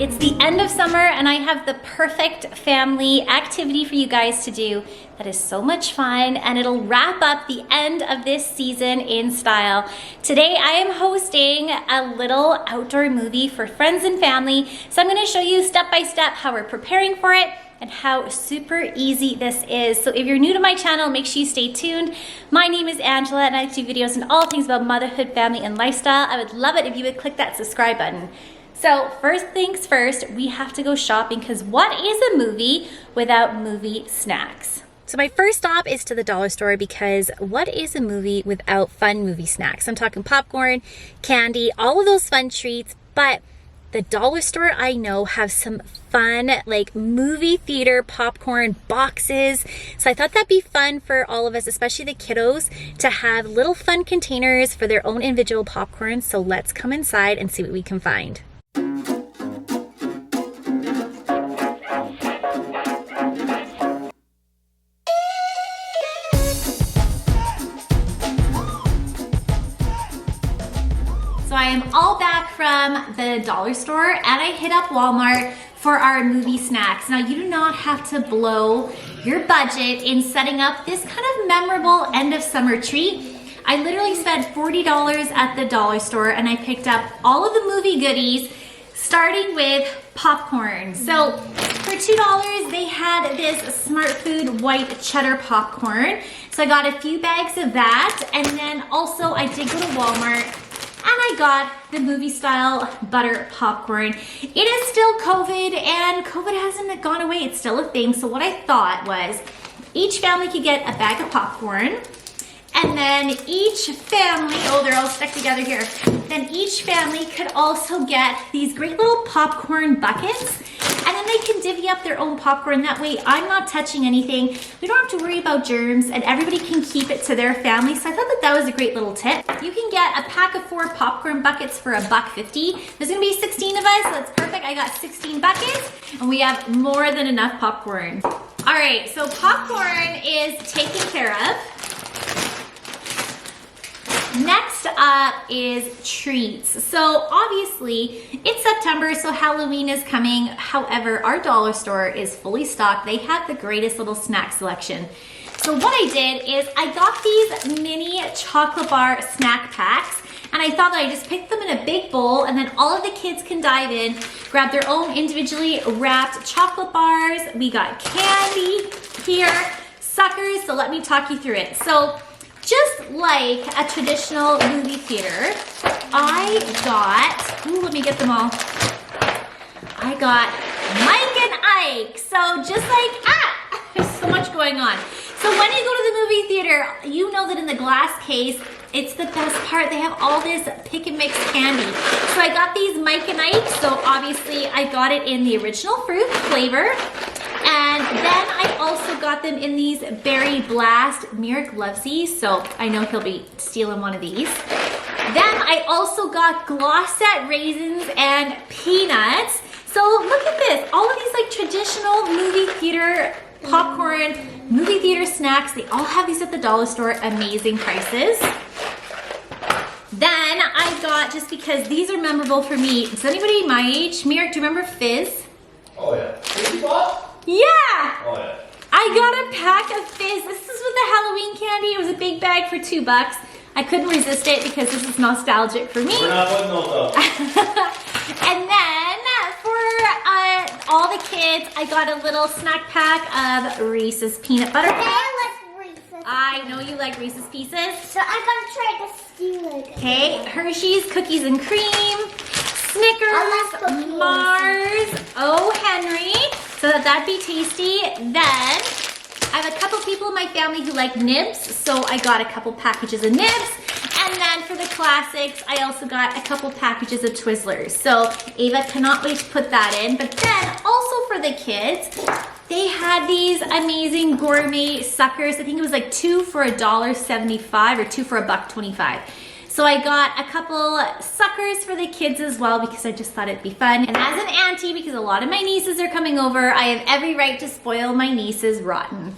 It's the end of summer and I have the perfect family activity for you guys to do that is so much fun, and it'll wrap up the end of this season in style. Today I am hosting a little outdoor movie for friends and family, so I'm going to show you step by step how we're preparing for it and how super easy this is. So if you're new to my channel, make sure you stay tuned. My name is Angela and I do videos on all things about motherhood, family, and lifestyle. I would love it if you would click that subscribe button. So first things first, we have to go shopping, because what is a movie without movie snacks? So my first stop is to the dollar store, because what is a movie without fun movie snacks? I'm talking popcorn, candy, all of those fun treats, but the dollar store I know have some fun like movie theater popcorn boxes. So I thought that'd be fun for all of us, especially the kiddos, to have little fun containers for their own individual popcorn. So let's come inside and see what we can find. So I am all back from the dollar store and I hit up Walmart for our movie snacks. Now you do not have to blow your budget in setting up this kind of memorable end of summer treat. I literally spent $40 at the dollar store and I picked up all of the movie goodies, starting with popcorn. So for $2, they had this Smart Food white cheddar popcorn. So I got a few bags of that, and then also I did go to Walmart and I got the movie style butter popcorn. It is still COVID and COVID hasn't gone away. It's still a thing. So what I thought was each family could get a bag of popcorn, and then each family, oh, they're all stuck together here. Then each family could also get these great little popcorn buckets, and then they can divvy up their own popcorn. That way I'm not touching anything. We don't have to worry about germs, and everybody can keep it to their family. So I thought that that was a great little tip. You can get a pack of 4 popcorn buckets for $1.50. There's gonna be 16 of us, so that's perfect. I got 16 buckets, and we have more than enough popcorn. All right, so popcorn is taken care of. Next up is treats. So obviously it's September, so Halloween is coming. However, our dollar store is fully stocked. They have the greatest little snack selection. So what I did is I got these mini chocolate bar snack packs, and I thought that I just picked them in a big bowl, and then all of the kids can dive in, grab their own individually wrapped chocolate bars. We got candy here, suckers, so let me talk you through it. So just like a traditional movie theater, I got, ooh, let me get them all. I got Mike and Ike. So just like, there's so much going on. So when you go to the movie theater, you know that in the glass case, it's the best part. They have all this pick and mix candy. So I got these Mike and Ike. So obviously I got it in the original fruit flavor. And then I also got them in these Berry Blast. Merrick loves these, so I know he'll be stealing one of these. Then I also got Glossette raisins and peanuts. So look at this, all of these like traditional movie theater popcorn, movie theater snacks. They all have these at the dollar store, amazing prices. Then I got, just because these are memorable for me, is anybody my age? Merrick, do you remember Fizz? Oh yeah. Fizzy Pop? Yeah! Oh yeah. I got a pack of Fizz. This is with the Halloween candy. It was a big bag for $2. I couldn't resist it because this is nostalgic for me. We're not putting those up. And then for all the kids, I got a little snack pack of Reese's peanut butter cups. I like Reese's. I know you like Reese's Pieces. So I'm gonna try to steal it. Okay, Hershey's cookies and cream, Snickers, I like cookies. Mars, O. Henry, so that'd be tasty. Then I have a couple people in my family who like nibs, so I got a couple packages of nibs. And then for the classics, I also got a couple packages of Twizzlers. So Ava cannot wait to put that in. But then also for the kids, they had these amazing gourmet suckers. I think it was like 2 for $1.75 or 2 for $1.25. So I got a couple suckers for the kids as well, because I just thought it'd be fun. And as an auntie, because a lot of my nieces are coming over, I have every right to spoil my nieces rotten,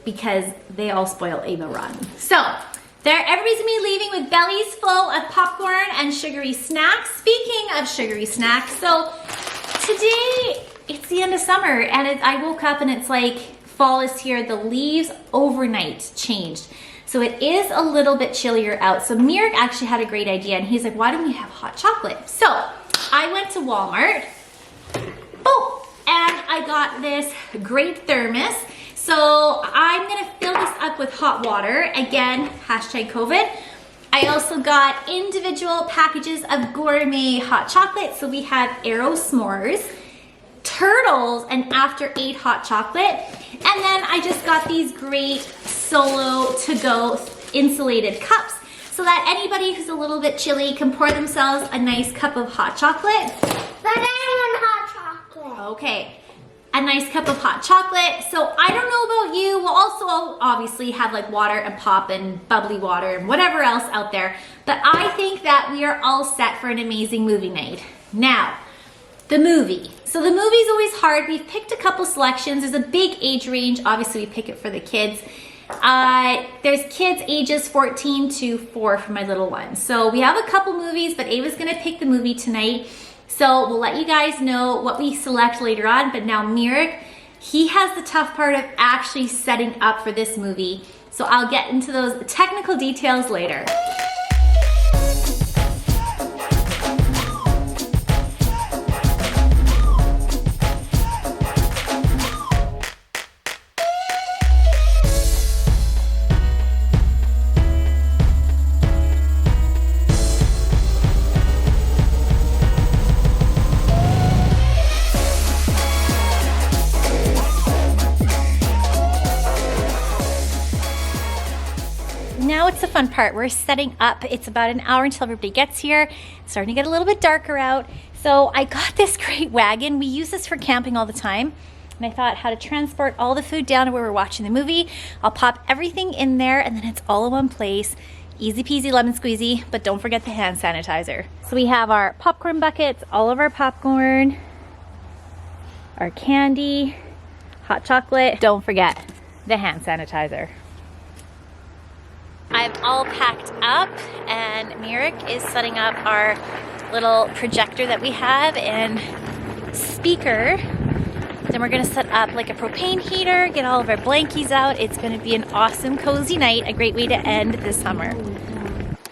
because they all spoil Ava rotten. So there, everybody's gonna be leaving with bellies full of popcorn and sugary snacks. Speaking of sugary snacks, so today it's the end of summer and I woke up and it's like fall is here. The leaves overnight changed. So it is a little bit chillier out. So Mirek actually had a great idea and he's like, why don't we have hot chocolate? So I went to Walmart. Oh, and I got this great thermos. So I'm gonna fill this up with hot water. Again, hashtag COVID. I also got individual packages of gourmet hot chocolate. So we have Aero s'mores, turtles, and after 8 hot chocolate. And then I just got these great solo to-go insulated cups so that anybody who's a little bit chilly can pour themselves a nice cup of hot chocolate. But I want hot chocolate. Okay, a nice cup of hot chocolate. So I don't know about you, we'll also obviously have like water and pop and bubbly water and whatever else out there. But I think that we are all set for an amazing movie night. Now, the movie. So the movie's always hard. We've picked a couple selections. There's a big age range. Obviously, we pick it for the kids. There's kids ages 14 to 4 for my little one. So we have a couple movies, but Ava's gonna pick the movie tonight. So we'll let you guys know what we select later on. But now Mirek, he has the tough part of actually setting up for this movie. So I'll get into those technical details later. Now it's the fun part. We're setting up. It's about an hour until everybody gets here. It's starting to get a little bit darker out. So I got this great wagon. We use this for camping all the time. And I thought how to transport all the food down to where we're watching the movie. I'll pop everything in there and then it's all in one place. Easy peasy lemon squeezy, but don't forget the hand sanitizer. So we have our popcorn buckets, all of our popcorn, our candy, hot chocolate. Don't forget the hand sanitizer. I'm all packed up and Mirek is setting up our little projector that we have and speaker. Then we're gonna set up like a propane heater, get all of our blankies out. It's gonna be an awesome cozy night, a great way to end the summer.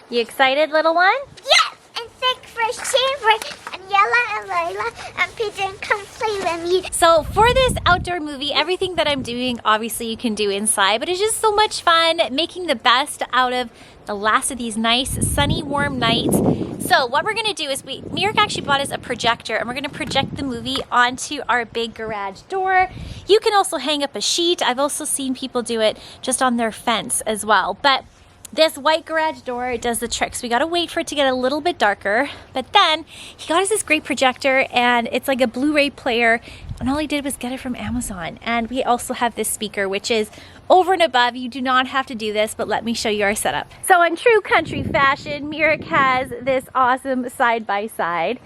You excited, little one? Yes, and thanks for sharing. And Yella and Layla and Peter come play with me. So for this outdoor movie, everything that I'm doing, obviously you can do inside, but it's just so much fun making the best out of the last of these nice, sunny, warm nights. So what we're gonna do is Mirek actually bought us a projector and we're gonna project the movie onto our big garage door. You can also hang up a sheet. I've also seen people do it just on their fence as well. But this white garage door does the trick. So we gotta wait for it to get a little bit darker. But then he got us this great projector and it's like a Blu-ray player. And all he did was get it from Amazon. And we also have this speaker, which is over and above. You do not have to do this, but let me show you our setup. So in true country fashion, Mirek has this awesome side-by-side.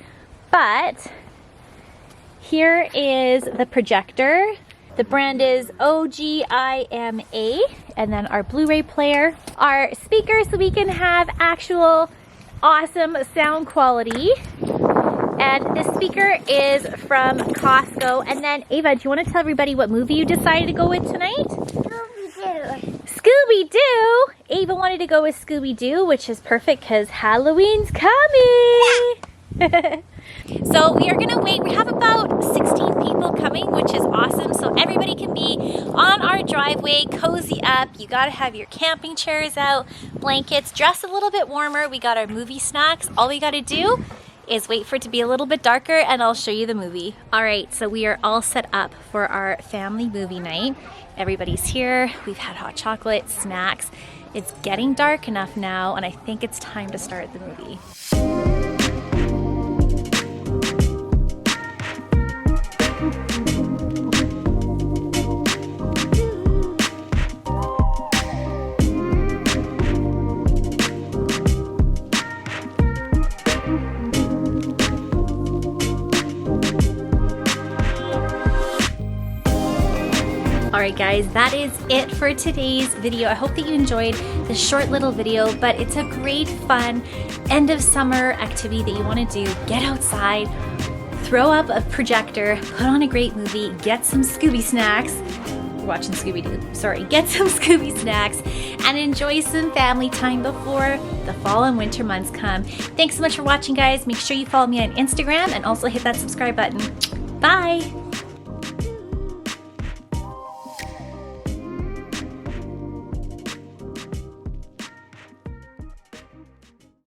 But here is the projector. The brand is OGIMA, and then our Blu-ray player, our speaker so we can have actual awesome sound quality. And this speaker is from Costco. And then Ava, do you want to tell everybody what movie you decided to go with tonight? Scooby-Doo. Scooby-Doo! Ava wanted to go with Scooby-Doo, which is perfect because Halloween's coming! So we are gonna wait. We have about 16 people coming, which is awesome. So everybody can be on our driveway, cozy up. You gotta have your camping chairs out, blankets, dress a little bit warmer. We got our movie snacks. All we gotta do is wait for it to be a little bit darker and I'll show you the movie. All right, so we are all set up for our family movie night. Everybody's here. We've had hot chocolate, snacks. It's getting dark enough now and I think it's time to start the movie. Alright guys, that is it for today's video. I hope that you enjoyed this short little video, but it's a great fun end of summer activity that you want to do. Get outside, throw up a projector, put on a great movie, get some Scooby snacks. We're watching Scooby-Doo, sorry. Get some Scooby snacks and enjoy some family time before the fall and winter months come. Thanks so much for watching, guys. Make sure you follow me on Instagram and also hit that subscribe button. Bye.